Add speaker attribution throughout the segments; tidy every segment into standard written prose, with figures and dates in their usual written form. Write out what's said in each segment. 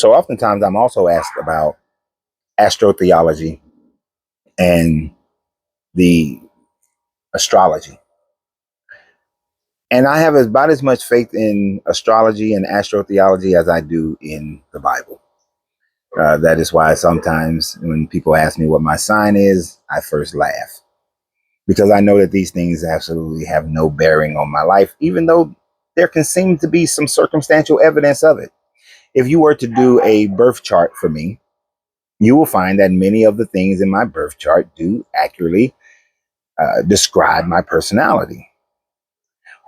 Speaker 1: So oftentimes I'm also asked about astro-theology and the astrology. And I have about as much faith in astrology and astro-theology as I do in the Bible. That is why sometimes when people ask me what my sign is, I first laugh, because I know that these things absolutely have no bearing on my life, even though there can seem to be some circumstantial evidence of it. If you were to do a birth chart for me, you will find that many of the things in my birth chart do accurately describe my personality.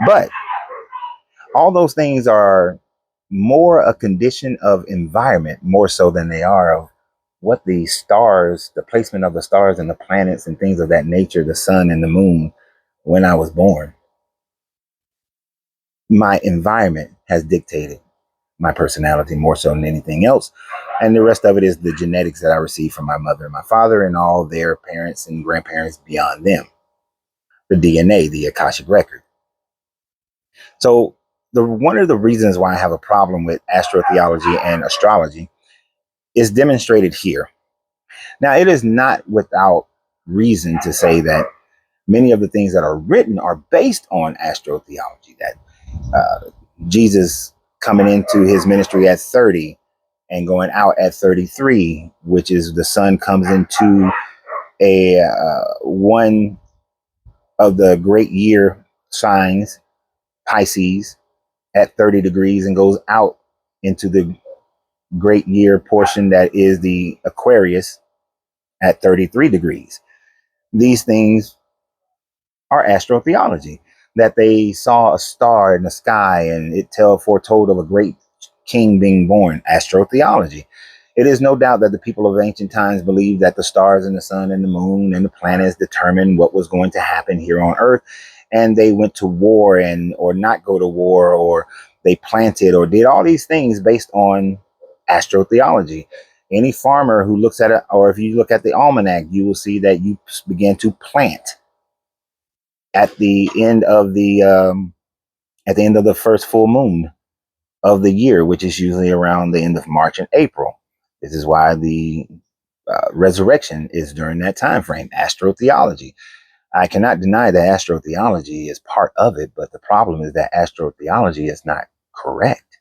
Speaker 1: But all those things are more a condition of environment, more so than they are of what the stars, the placement of the stars and the planets and things of that nature, the sun and the moon, when I was born. My environment has dictated my personality more so than anything else. And the rest of it is the genetics that I received from my mother and my father and all their parents and grandparents beyond them. The DNA, the Akashic record. So one of the reasons why I have a problem with astrotheology and astrology is demonstrated here. Now, it is not without reason to say that many of the things that are written are based on astrotheology, that Jesus coming into his ministry at 30 and going out at 33, which is the sun comes into a one of the great year signs, Pisces, at 30 degrees and goes out into the great year portion that is the Aquarius at 33 degrees. These things are astrotheology, that they saw a star in the sky and it foretold of a great king being born. Astrotheology. It is no doubt that the people of ancient times believed that the stars and the sun and the moon and the planets determined what was going to happen here on Earth, and they went to war or not go to war, or they planted or did all these things based on astrotheology. Any farmer who looks at it, or if you look at the almanac, you will see that you begin to plant at the end of the first full moon of the year, which is usually around the end of March and April. This is why the resurrection is during that time frame. Astrotheology. I cannot deny that astrotheology is part of it, but the problem is that astrotheology is not correct.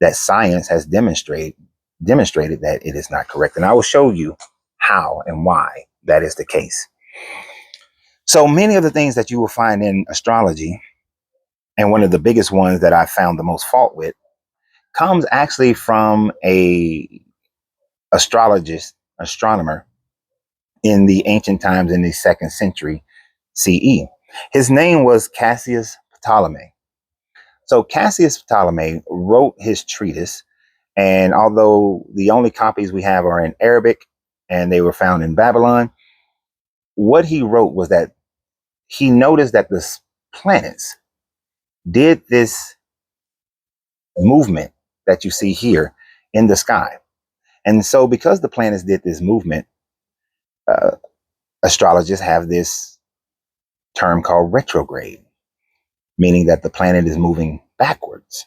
Speaker 1: That science has demonstrated that it is not correct, and I will show you how and why that is the case. So many of the things that you will find in astrology, and one of the biggest ones that I found the most fault with, comes actually from a astronomer in the ancient times in the 2nd century CE. His name was Cassius Ptolemy. So Cassius Ptolemy wrote his treatise, and although the only copies we have are in Arabic and they were found in Babylon, what he wrote was that he noticed that the planets did this movement that you see here in the sky. And so because the planets did this movement, astrologists have this term called retrograde, meaning that the planet is moving backwards.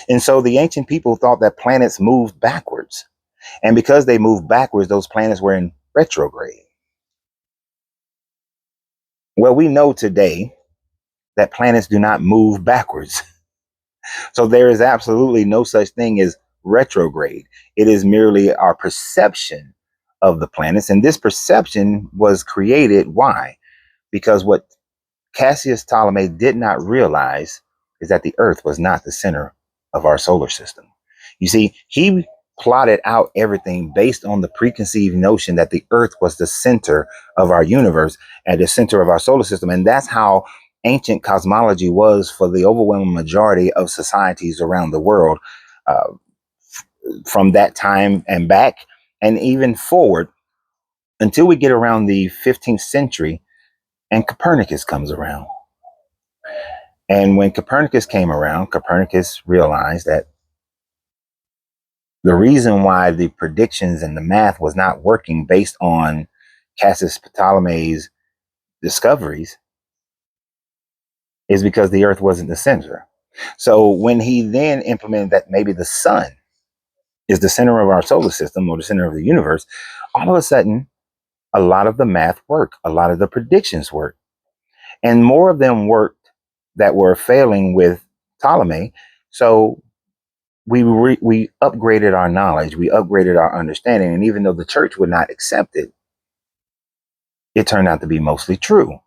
Speaker 1: And so the ancient people thought that planets moved backwards. And because they moved backwards, those planets were in retrograde. Well, we know today that planets do not move backwards. So there is absolutely no such thing as retrograde. It is merely our perception of the planets. And this perception was created. Why? Because what Cassius Ptolemy did not realize is that the Earth was not the center of our solar system. You see, he plotted out everything based on the preconceived notion that the Earth was the center of our universe and the center of our solar system. And that's how ancient cosmology was for the overwhelming majority of societies around the world, uh, from that time and back, and even forward until we get around the 15th century and Copernicus comes around. And when Copernicus came around, Copernicus realized that the reason why the predictions and the math was not working based on Cassius Ptolemy's discoveries is because the Earth wasn't the center. So when he then implemented that maybe the sun is the center of our solar system or the center of the universe, all of a sudden, a lot of the math worked, a lot of the predictions worked, and more of them worked that were failing with Ptolemy. So we upgraded our knowledge, we upgraded our understanding, and even though the church would not accept it, it turned out to be mostly true.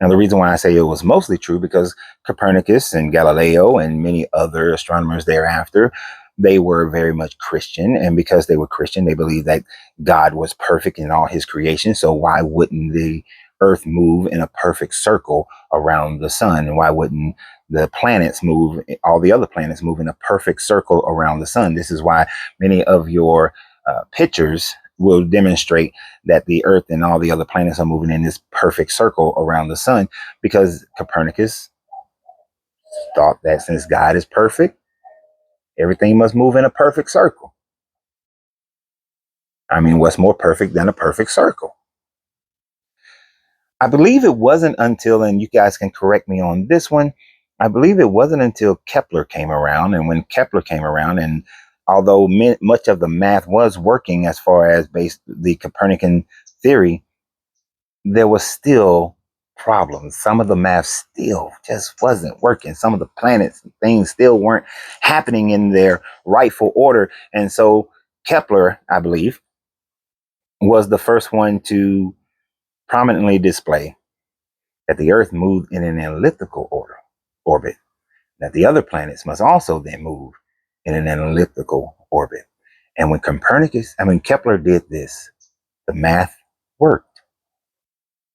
Speaker 1: Now, the reason why I say it was mostly true because Copernicus and Galileo and many other astronomers thereafter, they were very much Christian. And because they were Christian, they believed that God was perfect in all his creation. So why wouldn't the earth move in a perfect circle around the sun? And why wouldn't the planets move, all the other planets move in a perfect circle around the sun? This is why many of your pictures will demonstrate that the earth and all the other planets are moving in this perfect circle around the sun, because Copernicus thought that since God is perfect, everything must move in a perfect circle. I mean, what's more perfect than a perfect circle? I believe it wasn't until, and you guys can correct me on this one, I believe it wasn't until Kepler came around. And when Kepler came around, and although much of the math was working as far as based the Copernican theory, there was still problems. Some of the math still just wasn't working. Some of the planets and things still weren't happening in their rightful order. And so Kepler, I believe, was the first one to prominently display that the Earth moved in an elliptical orbit, that the other planets must also then move in an elliptical orbit. And when Kepler did this, the math worked.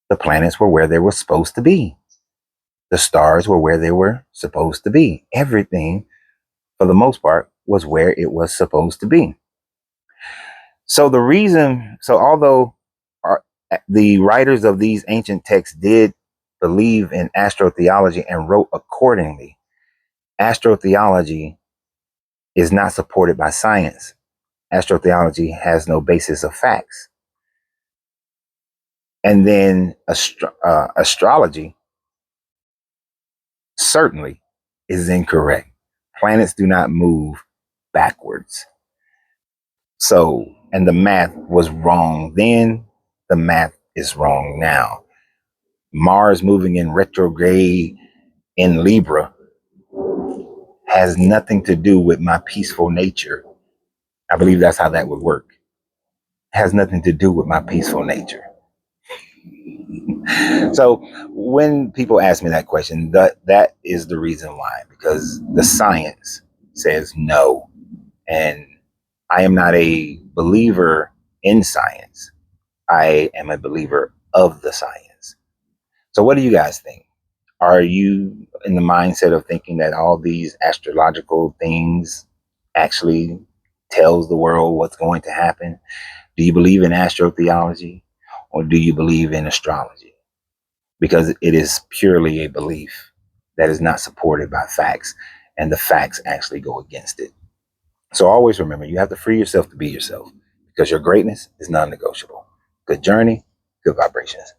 Speaker 1: The planets were where they were supposed to be. The stars were where they were supposed to be. Everything, for the most part, was where it was supposed to be. So although our, the writers of these ancient texts did believe in astro-theology and wrote accordingly, astro-theology is not supported by science. Astro-theology has no basis of facts. And then astrology certainly is incorrect. Planets do not move backwards. So, and the math was wrong then, the math is wrong now. Mars moving in retrograde in Libra has nothing to do with my peaceful nature. I believe that's how that would work. It has nothing to do with my peaceful nature. So when people ask me that question, that is the reason why, because the science says no. And I am not a believer in science. I am a believer of the science. So what do you guys think? Are you in the mindset of thinking that all these astrological things actually tells the world what's going to happen? Do you believe in astrotheology, or do you believe in astrology? Because it is purely a belief that is not supported by facts, and the facts actually go against it. So always remember, you have to free yourself to be yourself, because your greatness is non-negotiable. Good journey, good vibrations.